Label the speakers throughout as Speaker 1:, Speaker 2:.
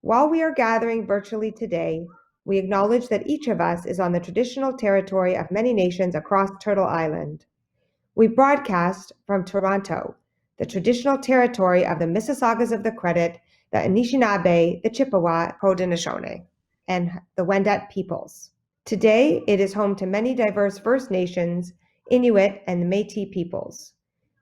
Speaker 1: While we are gathering virtually today, we acknowledge that each of us is on the traditional territory of many nations across Turtle Island. We broadcast from Toronto, the traditional territory of the Mississaugas of the Credit, the Anishinaabe, the Chippewa, Haudenosaunee, and the Wendat peoples. Today, it is home to many diverse First Nations, Inuit, and Métis peoples.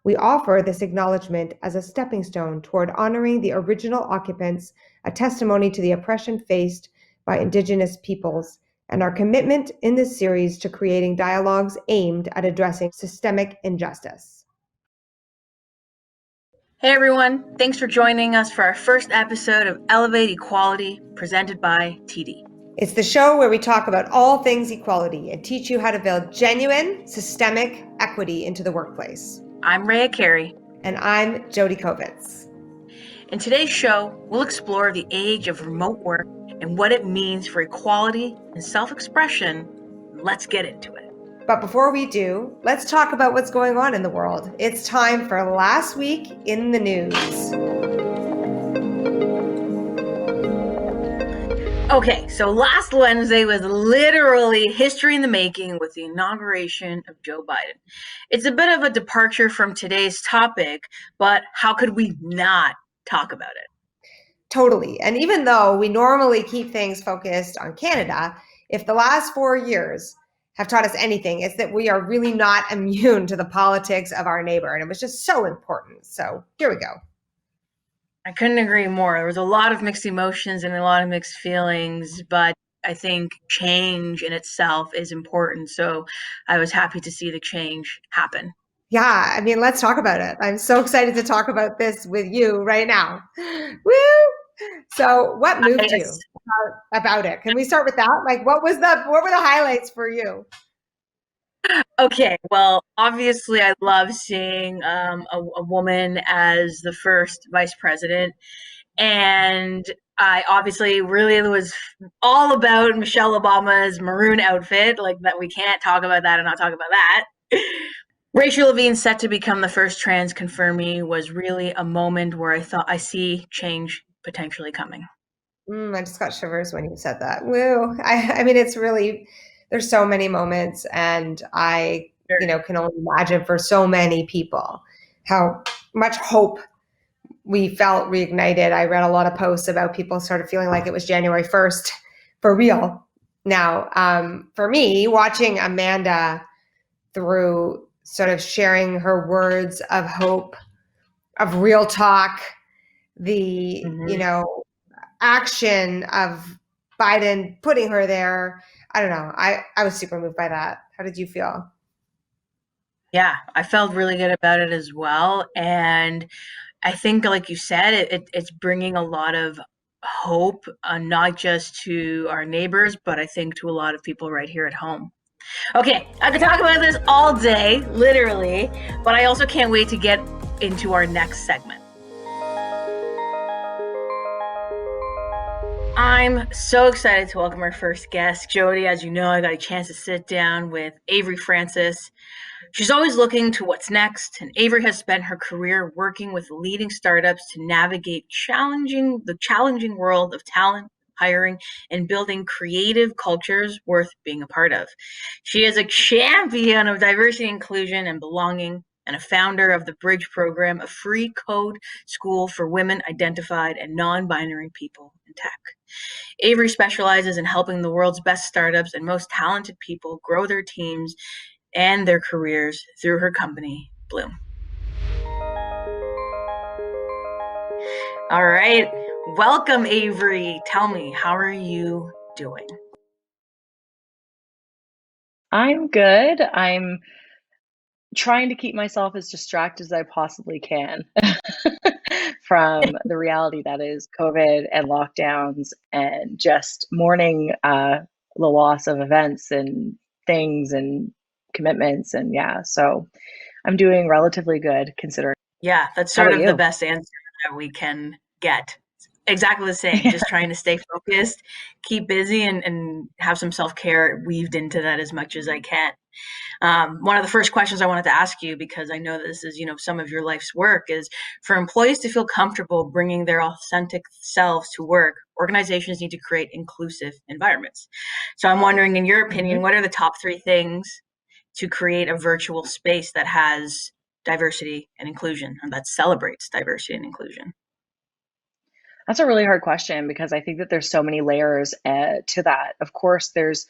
Speaker 1: We offer this acknowledgement as a stepping stone toward honoring the original occupants, a testimony to the oppression faced by Indigenous peoples, and our commitment in this series to creating dialogues aimed at addressing systemic injustice.
Speaker 2: Hey everyone, thanks for joining us for our first episode of Elevate Equality, presented by TD.
Speaker 1: It's the show where we talk about all things equality and teach you how to build genuine, systemic equity into the workplace.
Speaker 2: I'm Rhea Carey.
Speaker 1: And I'm Jody Kovitz.
Speaker 2: In today's show, we'll explore the age of remote work and what it means for equality and self-expression. Let's get into it.
Speaker 1: But before we do, let's talk about what's going on in the world. It's time for Last Week in the News.
Speaker 2: Okay, so last Wednesday was literally history in the making with the inauguration of Joe Biden. It's a bit of a departure from today's topic, but how could we not talk about it?
Speaker 1: Totally. And even though we normally keep things focused on Canada, if the last 4 years have taught us anything, it's that we are really not immune to the politics of our neighbor. And it was just so important. So here we go.
Speaker 2: I couldn't agree more. There was a lot of mixed emotions and a lot of mixed feelings, but I think change in itself is important. So I was happy to see the change happen.
Speaker 1: Yeah, I mean, let's talk about it. I'm so excited to talk about this with you right now. Woo! So what moved you about it? Can we start with that? Like, what were the highlights for you?
Speaker 2: Okay, well, obviously, I love seeing a woman as the first vice president. And I obviously really was all about Michelle Obama's maroon outfit, like that. We can't talk about that and not talk about that. Rachel Levine set to become the first trans confirmee was really a moment where I thought I see change potentially coming.
Speaker 1: I just got shivers when you said that. Woo! I mean, it's really, there's so many moments, and I, can only imagine for so many people how much hope we felt reignited. I read a lot of posts about people sort of feeling like it was January 1st for real. Now, for me, watching Amanda through sort of sharing her words of hope, of real talk, the, action of Biden putting her there. I don't know. I was super moved by that. How did you feel?
Speaker 2: Yeah, I felt really good about it as well. And I think, like you said, it's bringing a lot of hope, not just to our neighbors, but I think to a lot of people right here at home. Okay, I could talk about this all day, literally, but I also can't wait to get into our next segment. I'm so excited to welcome our first guest, Jody. As you know, I got a chance to sit down with Avery Francis. She's always looking to what's next, and Avery has spent her career working with leading startups to navigate the challenging world of talent, hiring, and building creative cultures worth being a part of. She is a champion of diversity, inclusion, and belonging, and a founder of the Bridge program, a free code school for women identified and non-binary people in tech. Avery specializes in helping the world's best startups and most talented people grow their teams and their careers through her company, Bloom. All right. Welcome, Avery. Tell me, how are you doing?
Speaker 3: I'm good. I'm trying to keep myself as distracted as I possibly can from the reality that is COVID and lockdowns and just mourning the loss of events and things and commitments. And so I'm doing relatively good considering.
Speaker 2: Yeah, that's sort of the best answer that we can get. Exactly the same. Yeah. Just trying to stay focused, keep busy, and have some self-care weaved into that as much as I can. One of the first questions I wanted to ask you, because I know this is, some of your life's work, is for employees to feel comfortable bringing their authentic selves to work, organizations need to create inclusive environments. So I'm wondering, in your opinion, what are the top 3 things to create a virtual space that has diversity and inclusion, and that celebrates diversity and inclusion?
Speaker 3: That's a really hard question because I think that there's so many layers to that. Of course, there's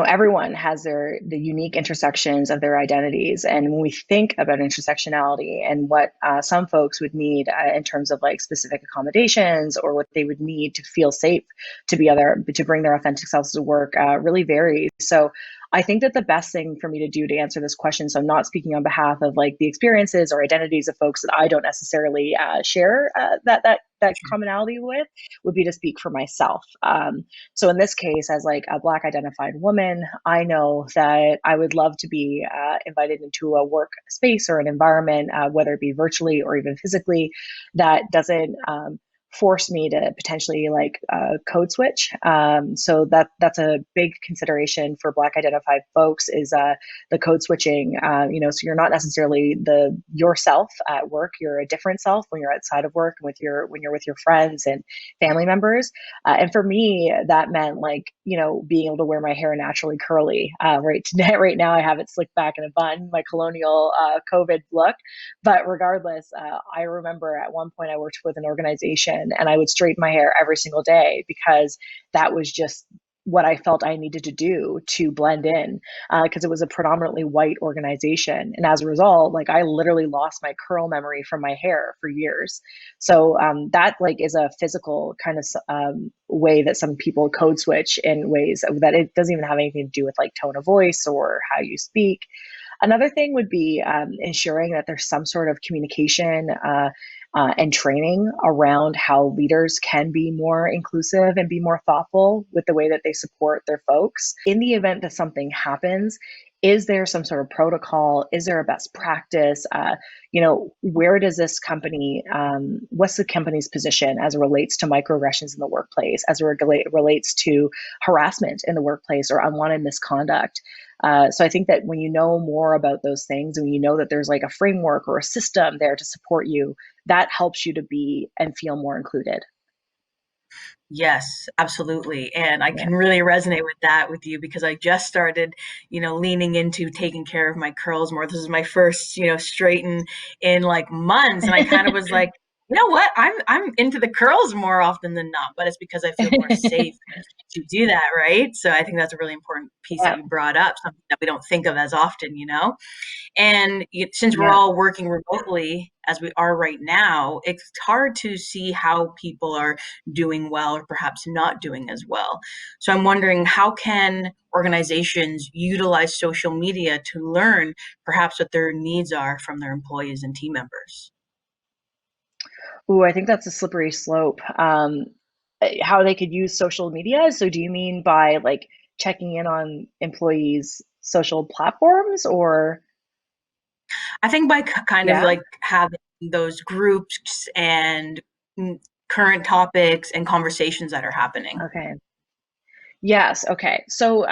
Speaker 3: everyone has the unique intersections of their identities. And when we think about intersectionality and what some folks would need in terms of like specific accommodations or what they would need to feel safe to bring their authentic selves to work really varies. So I think that the best thing for me to do to answer this question, so I'm not speaking on behalf of like the experiences or identities of folks that I don't necessarily share that commonality with, would be to speak for myself. So in this case, as like a Black identified woman, I know that I would love to be invited into a work space or an environment, whether it be virtually or even physically, that doesn't force me to potentially like code switch. So that's a big consideration for Black identified folks is the code switching. So you're not necessarily yourself at work. You're a different self when you're outside of work and when you're with your friends and family members. And for me, that meant like being able to wear my hair naturally curly. Right now, I have it slicked back in a bun, my colonial COVID look. But regardless, I remember at one point I worked with an organization and I would straighten my hair every single day because that was just what I felt I needed to do to blend in, because it was a predominantly white organization. And as a result, like I literally lost my curl memory from my hair for years. So that like is a physical kind of way that some people code switch in ways that it doesn't even have anything to do with like tone of voice or how you speak. Another thing would be ensuring that there's some sort of communication and training around how leaders can be more inclusive and be more thoughtful with the way that they support their folks. In the event that something happens, is there some sort of protocol? Is there a best practice? Where does this company, what's the company's position as it relates to microaggressions in the workplace, as it relates to harassment in the workplace or unwanted misconduct? So I think that when you know more about those things and you know that there's like a framework or a system there to support you, that helps you to be and feel more included.
Speaker 2: Yes, absolutely. And I
Speaker 3: Yeah.
Speaker 2: can really resonate with that with you because I just started, leaning into taking care of my curls more. This is my first, straighten in like months. And I kind of was like, you know what? I'm into the curls more often than not, but it's because I feel more safe to do that, right? So I think that's a really important piece that
Speaker 3: Yeah.
Speaker 2: you brought up, something that we don't think of as often, And since we're
Speaker 3: Yeah.
Speaker 2: all working remotely as we are right now, it's hard to see how people are doing well or perhaps not doing as well. So I'm wondering, how can organizations utilize social media to learn perhaps what their needs are from their employees and team members?
Speaker 3: Ooh, I think that's a slippery slope. How they could use social media. So do you mean by like checking in on employees' social platforms or
Speaker 2: I think by kind of
Speaker 3: yeah?
Speaker 2: like having those groups and current topics and conversations that are happening.
Speaker 3: Okay. Yes. Okay. So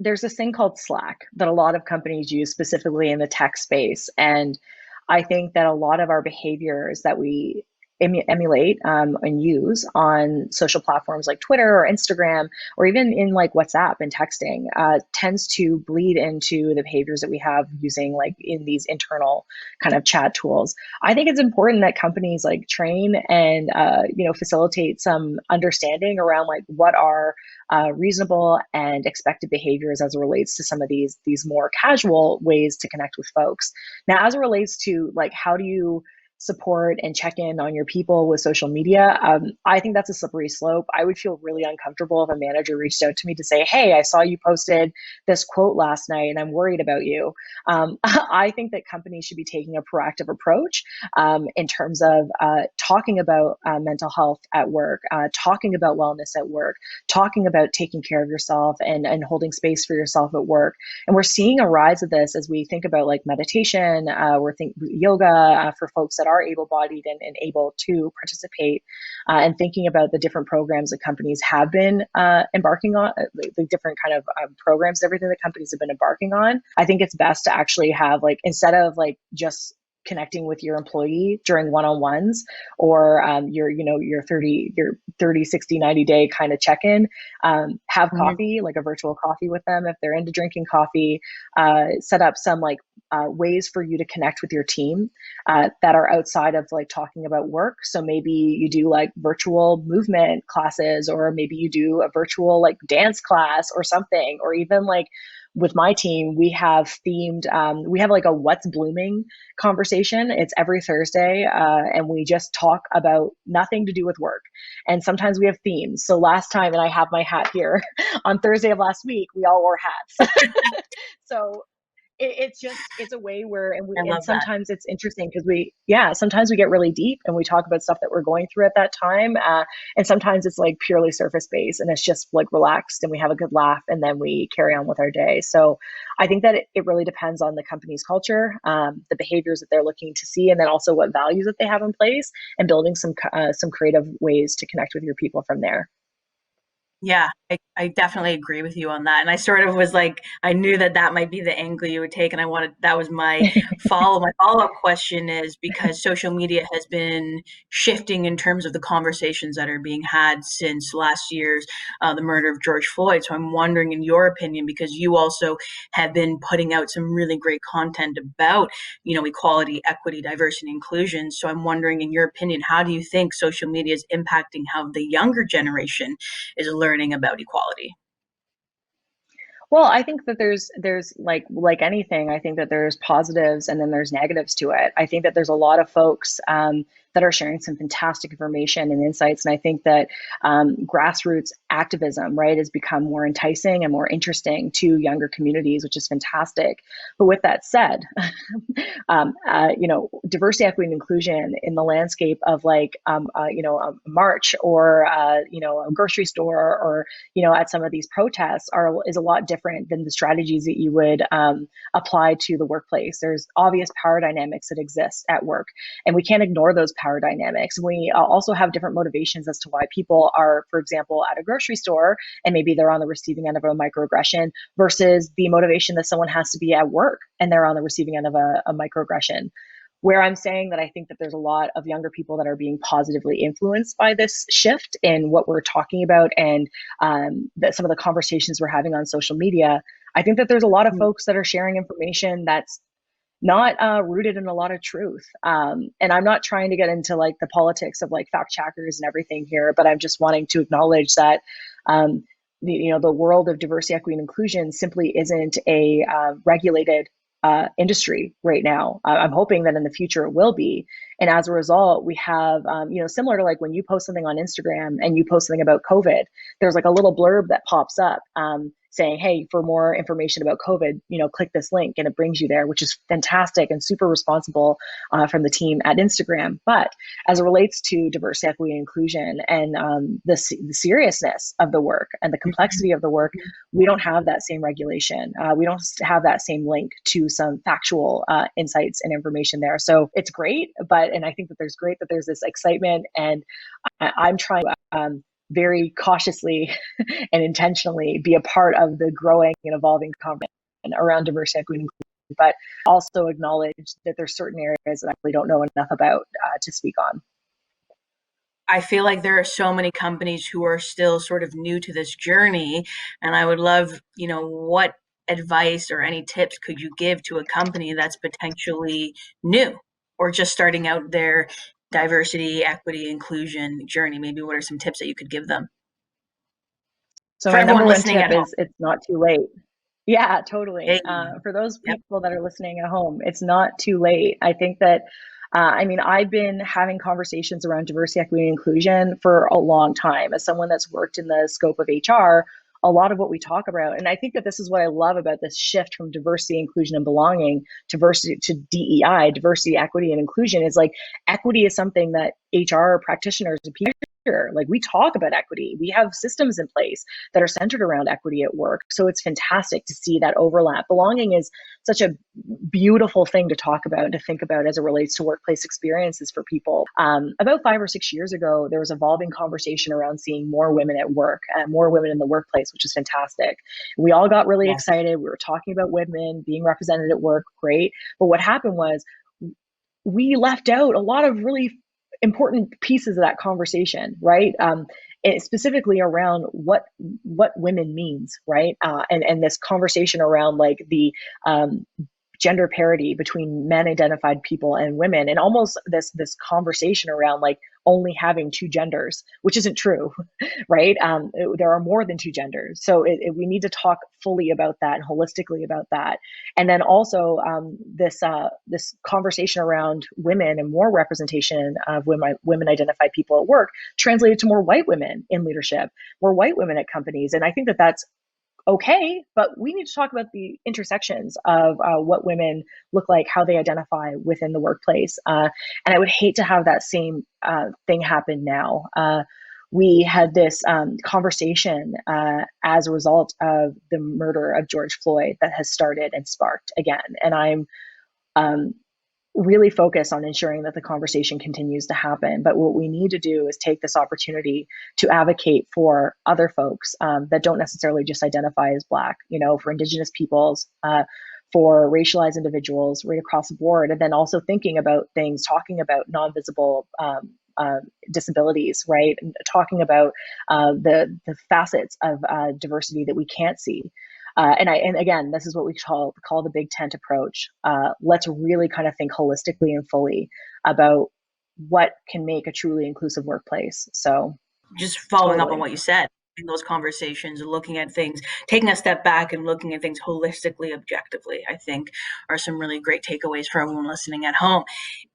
Speaker 3: there's this thing called Slack that a lot of companies use specifically in the tech space. And I think that a lot of our behaviors that we emulate and use on social platforms like Twitter or Instagram, or even in like WhatsApp and texting, tends to bleed into the behaviors that we have using like in these internal kind of chat tools. I think it's important that companies like train and facilitate some understanding around like what are reasonable and expected behaviors as it relates to some of these more casual ways to connect with folks. Now, as it relates to like how do you support and check in on your people with social media, I think that's a slippery slope. I would feel really uncomfortable if a manager reached out to me to say, hey, I saw you posted this quote last night and I'm worried about you. I think that companies should be taking a proactive approach in terms of talking about mental health at work, talking about wellness at work, talking about taking care of yourself and holding space for yourself at work. And we're seeing a rise of this as we think about like meditation, we're thinking yoga for folks that are able-bodied and able to participate, and thinking about the different programs that companies have been embarking on, the different kind of programs, everything that companies have been embarking on. I think it's best to actually have, like, instead of like just connecting with your employee during one-on-ones, or your 30, 60, 90 day kind of check-in, have coffee, like a virtual coffee with them if they're into drinking coffee. Set up some ways for you to connect with your team that are outside of like talking about work. So maybe you do like virtual movement classes, or maybe you do a virtual like dance class or something, or even like with my team, we have like a what's blooming conversation. It's every Thursday, and we just talk about nothing to do with work. And sometimes we have themes. So last time, and I have my hat here, on Thursday of last week, we all wore hats. So it's a way where, and sometimes it's interesting because sometimes we get really deep and we talk about stuff that we're going through at that time. And sometimes it's like purely surface based and it's just like relaxed and we have a good laugh and then we carry on with our day. So I think that it really depends on the company's culture, the behaviors that they're looking to see, and then also what values that they have in place, and building some creative ways to connect with your people from there.
Speaker 2: Yeah, I definitely agree with you on that. And I sort of was like, I knew that might be the angle you would take. And that was my follow-up question, is because social media has been shifting in terms of the conversations that are being had since last year's the murder of George Floyd. So I'm wondering, in your opinion, because you also have been putting out some really great content about, equality, equity, diversity, inclusion. So I'm wondering, in your opinion, how do you think social media is impacting how the younger generation is learning about equality?
Speaker 3: Well, I think that there's like anything, I think that there's positives and then there's negatives to it. I think that there's a lot of folks that are sharing some fantastic information and insights. And I think that grassroots activism, right, has become more enticing and more interesting to younger communities, which is fantastic. But with that said, diversity, equity, and inclusion in the landscape of like, a march, or, a grocery store, or, at some of these protests is a lot different than the strategies that you would apply to the workplace. There's obvious power dynamics that exist at work, and we can't ignore those power dynamics. We also have different motivations as to why people are, for example, at a grocery store, and maybe they're on the receiving end of a microaggression, versus the motivation that someone has to be at work and they're on the receiving end of a microaggression. Where I'm saying that I think that there's a lot of younger people that are being positively influenced by this shift in what we're talking about, and that some of the conversations we're having on social media. I think that there's a lot of folks that are sharing information that's not rooted in a lot of truth. And I'm not trying to get into like the politics of like fact checkers and everything here, but I'm just wanting to acknowledge that the world of diversity, equity, and inclusion simply isn't a regulated industry right now. I'm hoping that in the future it will be. And as a result, we have, similar to like when you post something on Instagram and you post something about COVID, there's like a little blurb that pops up saying, hey, for more information about COVID, click this link, and it brings you there, which is fantastic and super responsible from the team at Instagram. But as it relates to diversity, equity, and inclusion, and the seriousness of the work and the complexity of the work, we don't have that same regulation. We don't have that same link to some factual insights and information there. So it's great, and I think that there's this excitement, and I'm trying to very cautiously and intentionally be a part of the growing and evolving conversation around diversity, equity, and inclusion, but also acknowledge that there's certain areas that I really don't know enough about to speak on.
Speaker 2: I feel like there are so many companies who are still sort of new to this journey, and I would love, what advice or any tips could you give to a company that's potentially new or just starting out their diversity, equity, inclusion journey? Maybe what are some tips that you could give them?
Speaker 3: So
Speaker 2: For
Speaker 3: my
Speaker 2: everyone
Speaker 3: number one
Speaker 2: listening
Speaker 3: tip
Speaker 2: at home.
Speaker 3: is it's not too late. Yeah, totally.
Speaker 2: Hey,
Speaker 3: For those
Speaker 2: yep.
Speaker 3: people that are listening at home, it's not too late. I think that, I've been having conversations around diversity, equity, and inclusion for a long time. As someone that's worked in the scope of HR, a lot of what we talk about, and I think that this is what I love about this shift from diversity, inclusion, and belonging to DEI, diversity, equity, and inclusion, is like equity is something that HR practitioners and Like, we talk about equity. We have systems in place that are centered around equity at work. So it's fantastic to see that overlap. Belonging is such a beautiful thing to talk about and to think about as it relates to workplace experiences for people. About 5 or 6 years ago, there was evolving conversation around seeing more women at work, more women in the workplace, which is fantastic. We all got really excited. We were talking about women being represented at work. Great. But what happened was we left out a lot of really important pieces of that conversation, right? Specifically around what women means, right? And this conversation around like the gender parity between men identified people and women, and almost this conversation around like only having two genders, which isn't true, right? There are more than two genders. So we need to talk fully about that and holistically about that. And then also this conversation around women and more representation of women identified people at work translated to more white women in leadership, more white women at companies. And I think that that's okay, but we need to talk about the intersections of what women look like, how they identify within the workplace. And I would hate to have that same thing happen now. We had this conversation as a result of the murder of George Floyd that has started and sparked again. And I'm really focus on ensuring that the conversation continues to happen. But what we need to do is take this opportunity to advocate for other folks that don't necessarily just identify as Black, for Indigenous peoples, for racialized individuals right across the board. And then also thinking about things, talking about non-visible disabilities, right? And talking about the facets of diversity that we can't see. And again, this is what we call the big tent approach. Let's really kind of think holistically and fully about what can make a truly inclusive workplace. So
Speaker 2: just following up on what you said, in those conversations and looking at things, taking a step back and looking at things holistically, objectively, I think are some really great takeaways for everyone listening at home.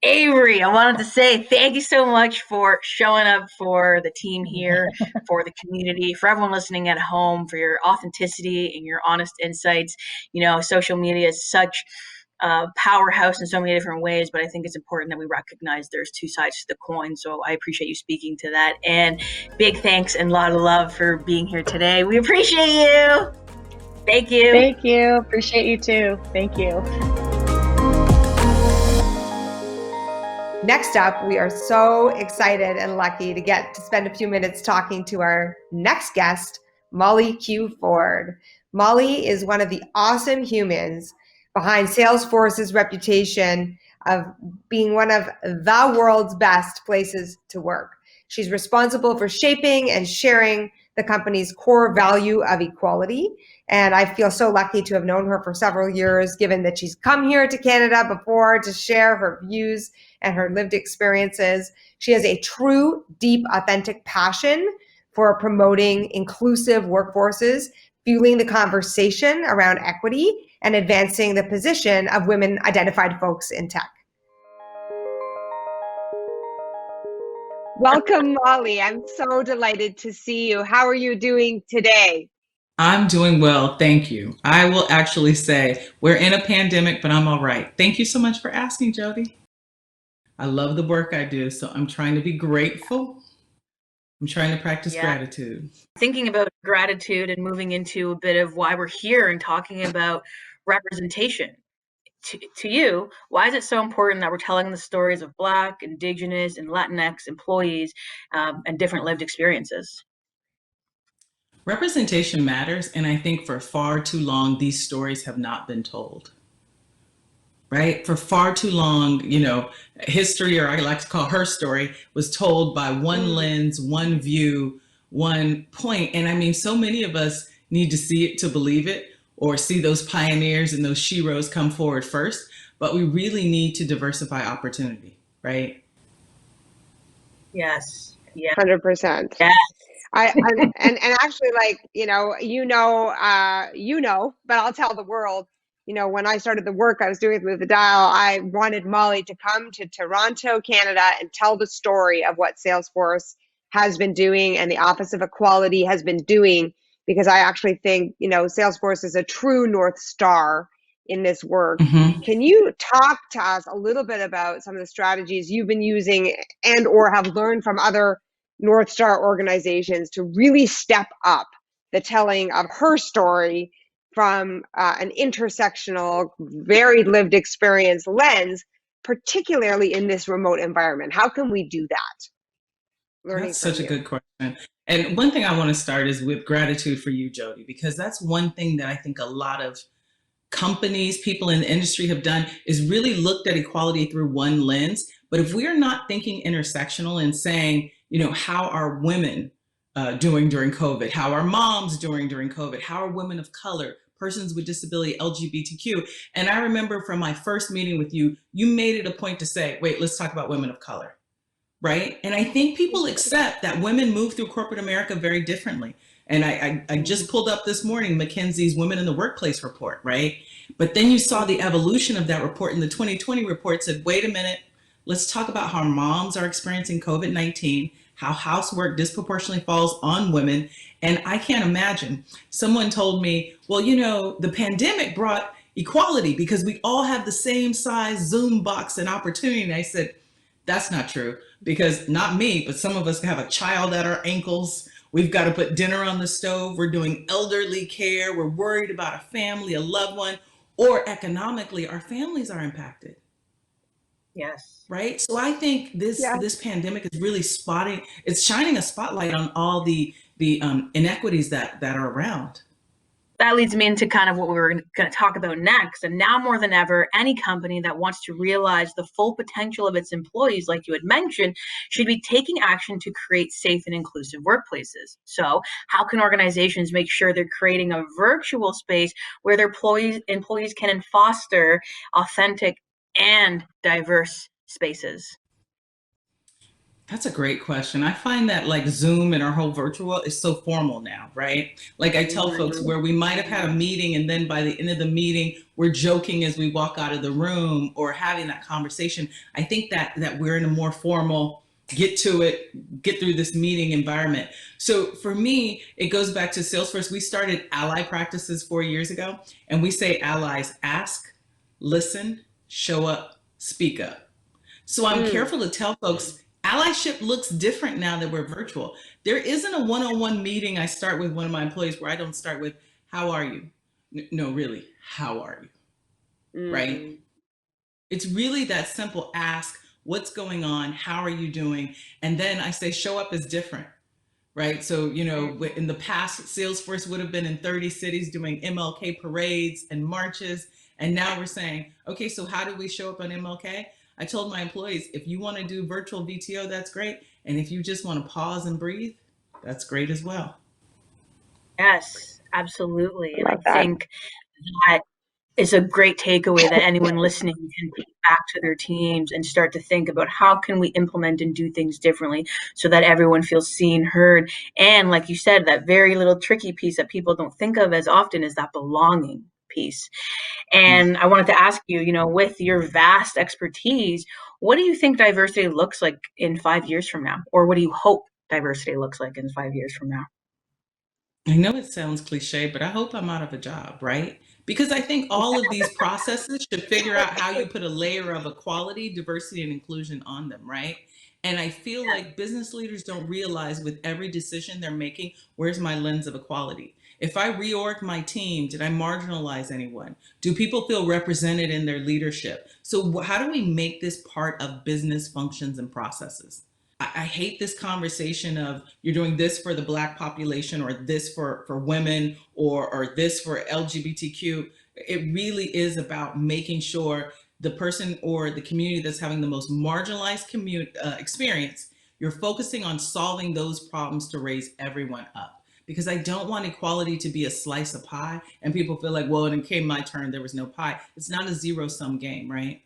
Speaker 2: Avery, I wanted to say thank you so much for showing up for the team here, for the community, for everyone listening at home, for your authenticity and your honest insights. Social media is such powerhouse in so many different ways, but I think it's important that we recognize there's two sides to the coin. So I appreciate you speaking to that. And big thanks and a lot of love for being here today. We appreciate you. Thank you.
Speaker 3: Thank you. Appreciate you too. Thank you.
Speaker 1: Next up, we are so excited and lucky to get to spend a few minutes talking to our next guest, Molly Q. Ford. Molly is one of the awesome humans behind Salesforce's reputation of being one of the world's best places to work. She's responsible for shaping and sharing the company's core value of equality. And I feel so lucky to have known her for several years, given that she's come here to Canada before to share her views and her lived experiences. She has a true, deep, authentic passion for promoting inclusive workforces, fueling the conversation around equity, and advancing the position of women-identified folks in tech. Welcome, Molly. I'm so delighted to see you. How are you doing today?
Speaker 4: I'm doing well, thank you. I will actually say we're in a pandemic, but I'm all right. Thank you so much for asking, Jody. I love the work I do, so I'm trying to be grateful. I'm trying to practice gratitude.
Speaker 2: Thinking about gratitude and moving into a bit of why we're here and talking about representation. To you, why is it so important that we're telling the stories of Black, Indigenous, and Latinx employees and different lived experiences?
Speaker 4: Representation matters, and I think for far too long, these stories have not been told. Right? For far too long, history, or I like to call her story, was told by one lens, one view, one point. And I mean, so many of us need to see it to believe it, or see those pioneers and those sheroes come forward first. But we really need to diversify opportunity, right?
Speaker 2: Yes. Yeah.
Speaker 1: 100%.
Speaker 2: Yes.
Speaker 1: And actually, like, but I'll tell the world, when I started the work I was doing with Move the Dial, I wanted Molly to come to Toronto, Canada, and tell the story of what Salesforce has been doing and the Office of Equality has been doing, because I actually think, Salesforce is a true North Star in this work.
Speaker 4: Mm-hmm.
Speaker 1: Can you talk to us a little bit about some of the strategies you've been using and or have learned from other North Star organizations to really step up the telling of her story from an intersectional, varied lived experience lens, particularly in this remote environment? How can we do that? Learning
Speaker 4: That's
Speaker 1: from
Speaker 4: such a
Speaker 1: you.
Speaker 4: good question. And one thing I want to start is with gratitude for you, Jody, because that's one thing that I think a lot of companies, people in the industry have done is really looked at equality through one lens. But if we're not thinking intersectional and saying, how are women doing during COVID? How are moms doing during COVID? How are women of color, persons with disability, LGBTQ? And I remember from my first meeting with you, you made it a point to say, wait, let's talk about women of color. Right. And I think people accept that women move through corporate America very differently. And I just pulled up this morning McKinsey's Women in the Workplace report, right? But then you saw the evolution of that report, and the 2020 report said, wait a minute, let's talk about how moms are experiencing COVID-19, how housework disproportionately falls on women. And I can't imagine. Someone told me, well, the pandemic brought equality because we all have the same size Zoom box and opportunity. And I said, that's not true, because not me, but some of us have a child at our ankles. We've got to put dinner on the stove. We're doing elderly care. We're worried about a family, a loved one, or economically, our families are impacted.
Speaker 2: Yes.
Speaker 4: Right. So I think this pandemic is really it's shining a spotlight on all the inequities that are around.
Speaker 2: That leads me into kind of what we were going to talk about next. And now more than ever, any company that wants to realize the full potential of its employees, like you had mentioned, should be taking action to create safe and inclusive workplaces. So how can organizations make sure they're creating a virtual space where their employees can foster authentic and diverse spaces?
Speaker 4: That's a great question. I find that like Zoom and our whole virtual is so formal now, right? Like I tell folks where we might have had a meeting and then by the end of the meeting, we're joking as we walk out of the room or having that conversation. I think that we're in a more formal, get to it, get through this meeting environment. So for me, it goes back to Salesforce. We started ally practices 4 years ago, and we say allies ask, listen, show up, speak up. So I'm careful to tell folks, allyship looks different now that we're virtual. There isn't a one-on-one meeting I start with one of my employees where I don't start with, how are you? No, really, how are you? Right? It's really that simple ask, what's going on? How are you doing? And then I say, show up is different. Right. So, in the past, Salesforce would have been in 30 cities doing MLK parades and marches. And now we're saying, okay, so how do we show up on MLK? I told my employees, if you want to do virtual VTO, that's great. And if you just want to pause and breathe, that's great as well.
Speaker 2: Yes, absolutely. And I think that is a great takeaway that anyone listening can take back to their teams and start to think about how can we implement and do things differently so that everyone feels seen, heard, and like you said, that very little tricky piece that people don't think of as often is that belonging piece. And I wanted to ask you, with your vast expertise, what do you think diversity looks like in 5 years from now? Or what do you hope diversity looks like in 5 years from now?
Speaker 4: I know it sounds cliche, but I hope I'm out of a job, right? Because I think all of these processes should figure out how you put a layer of equality, diversity, and inclusion on them, right? And I feel like business leaders don't realize with every decision they're making, where's my lens of equality? If I reorg my team, did I marginalize anyone? Do people feel represented in their leadership? So how do we make this part of business functions and processes? I hate this conversation of you're doing this for the Black population or this for women or this for LGBTQ. It really is about making sure the person or the community that's having the most marginalized experience, you're focusing on solving those problems to raise everyone up. Because I don't want equality to be a slice of pie and people feel like, well, it came my turn, there was no pie. It's not a zero-sum game, right?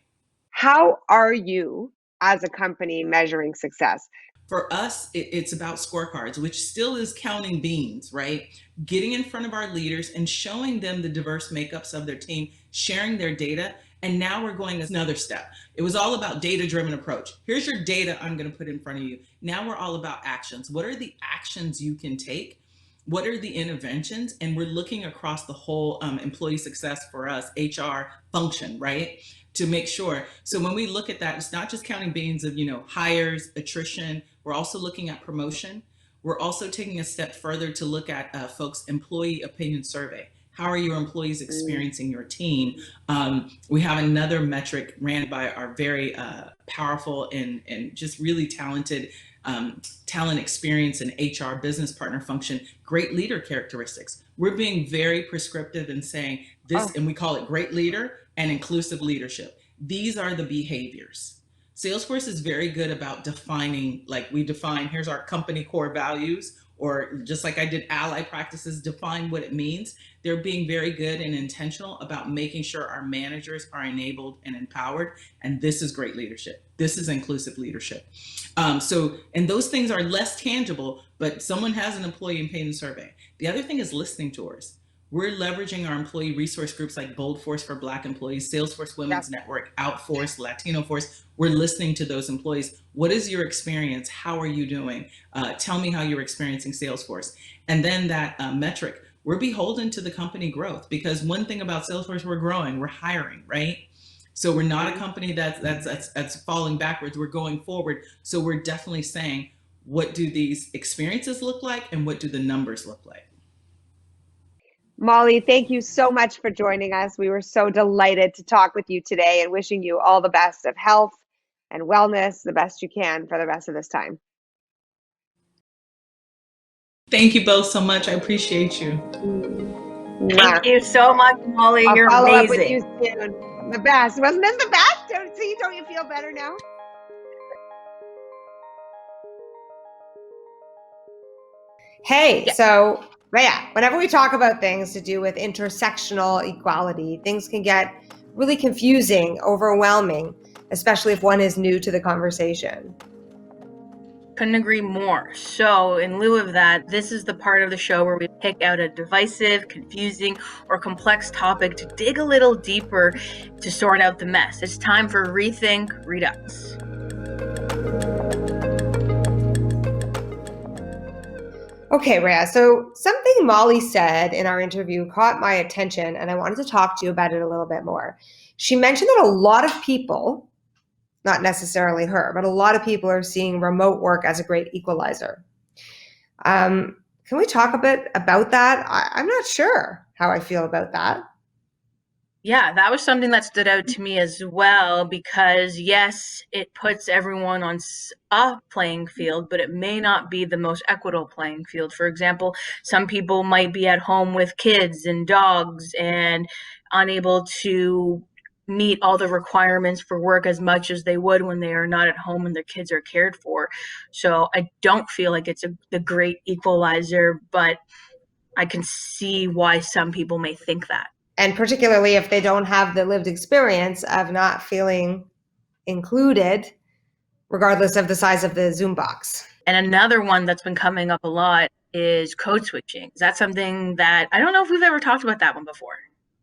Speaker 1: How are you as a company measuring success?
Speaker 4: For us, it's about scorecards, which still is counting beans, right? Getting in front of our leaders and showing them the diverse makeups of their team, sharing their data. And now we're going another step. It was all about data-driven approach. Here's your data I'm going to put in front of you. Now we're all about actions. What are the actions you can take? What are the interventions? And we're looking across the whole employee success for us, HR function, right? to make sure. So when we look at that, it's not just counting beans of, hires, attrition. We're also looking at promotion. We're also taking a step further to look at folks' employee opinion survey. How are your employees experiencing your team? We have another metric ran by our very powerful and just really talented talent experience and HR business partner function, great leader characteristics. We're being very prescriptive in saying this, and we call it great leader and inclusive leadership. These are the behaviors. Salesforce is very good about defining, like we define, here's our company core values, or just like I did ally practices, define what it means. They're being very good and intentional about making sure our managers are enabled and empowered. And this is great leadership. This is inclusive leadership. And those things are less tangible, but someone has an employee opinion survey. The other thing is listening tours. We're leveraging our employee resource groups like Bold Force for Black employees, Salesforce Women's Network, Outforce, Latino Force. We're listening to those employees. What is your experience? How are you doing? Tell me how you're experiencing Salesforce. And then that metric, we're beholden to the company growth, because one thing about Salesforce, we're growing, we're hiring, right? So we're not a company that's falling backwards. We're going forward. So we're definitely saying, what do these experiences look like, and what do the numbers look like?
Speaker 1: Molly, thank you so much for joining us. We were so delighted to talk with you today, and wishing you all the best of health and wellness, the best you can for the rest of this time.
Speaker 4: Thank you both so much. I appreciate you.
Speaker 2: Thank you so much, Molly.
Speaker 1: I'll
Speaker 2: You're
Speaker 1: follow
Speaker 2: amazing.
Speaker 1: up with you soon. The best. Wasn't this the best? Don't you feel better now? Hey, so Rhea, whenever we talk about things to do with intersectional equality, things can get really confusing, overwhelming, especially if one is new to the conversation.
Speaker 2: Couldn't agree more. So in lieu of that, this is the part of the show where we pick out a divisive, confusing, or complex topic to dig a little deeper to sort out the mess. It's time for Rethink Redux.
Speaker 1: Okay, Rhea, so something Molly said in our interview caught my attention, and I wanted to talk to you about it a little bit more. She mentioned that a lot of people, not necessarily her, but a lot of people are seeing remote work as a great equalizer. Can we talk a bit about that? I'm not sure how I feel about that.
Speaker 2: Yeah, that was something that stood out to me as well, because yes, it puts everyone on a playing field, but it may not be the most equitable playing field. For example, some people might be at home with kids and dogs and unable to meet all the requirements for work as much as they would when they are not at home and their kids are cared for. So I don't feel like it's the great equalizer, but I can see why some people may think that.
Speaker 1: And particularly if they don't have the lived experience of not feeling included, regardless of the size of the Zoom box.
Speaker 2: And another one that's been coming up a lot is code switching. Is that something that, I don't know if we've ever talked about that one before?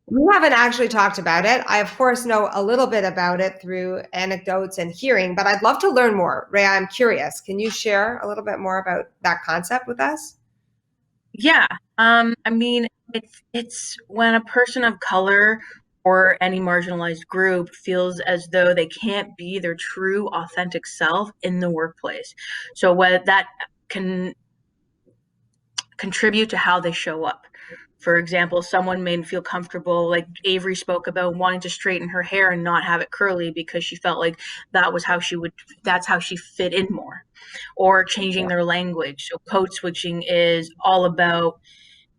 Speaker 1: We haven't actually talked about it. I, of course, know a little bit about it through anecdotes and hearing, but I'd love to learn more. Rhea, I'm curious. Can you share a little bit more about that concept with us?
Speaker 2: Yeah. I mean, it's when a person of color or any marginalized group feels as though they can't be their true, authentic self in the workplace. So what that can contribute to how they show up. For example, someone may feel comfortable, like Avery spoke about, wanting to straighten her hair and not have it curly because she felt like that's how she fit in more, or changing their language. So code switching is all about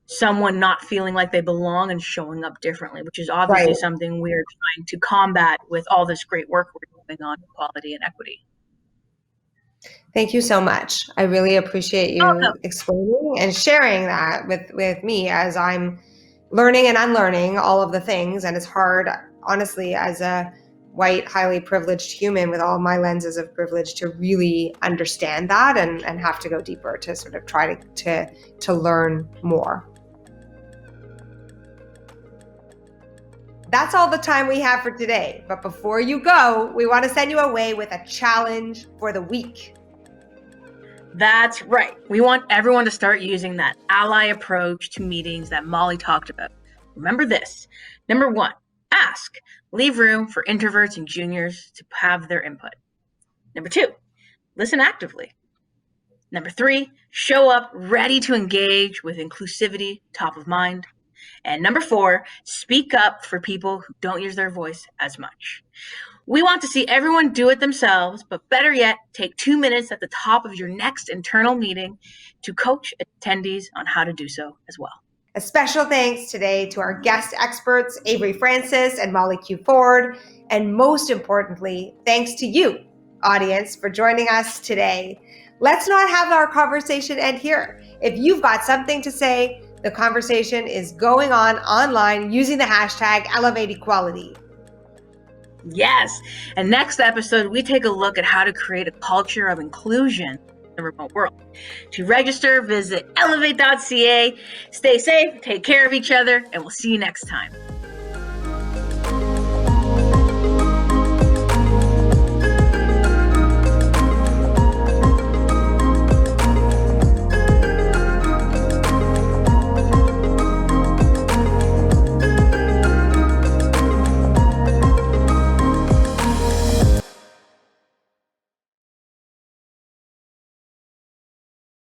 Speaker 2: someone not feeling like they belong and showing up differently, which is obviously something we're trying to combat with all this great work we're doing on equality and equity.
Speaker 1: Thank you so much. I really appreciate you explaining and sharing that with me as I'm learning and unlearning all of the things. And it's hard, honestly, as a white, highly privileged human with all my lenses of privilege to really understand that and have to go deeper to sort of try to learn more. That's all the time we have for today. But before you go, we want to send you away with a challenge for the week.
Speaker 2: That's right. We want everyone to start using that ally approach to meetings that Molly talked about. Remember this. Number 1, Ask. Leave room for introverts and juniors to have their input. Number 2, listen actively. Number 3, show up ready to engage with inclusivity top of mind. And number 4, speak up for people who don't use their voice as much. We want to see everyone do it themselves, but better yet, take 2 minutes at the top of your next internal meeting to coach attendees on how to do so as well.
Speaker 1: A special thanks today to our guest experts, Avery Francis and Molly Q. Ford, and most importantly, thanks to you, audience, for joining us today. Let's not have our conversation end here. If you've got something to say, the conversation is going on online using the hashtag #ElevateEquality.
Speaker 2: Yes, and next episode, we take a look at how to create a culture of inclusion in the remote world. To register, visit Elevate.ca. Stay safe, take care of each other, and we'll see you next time.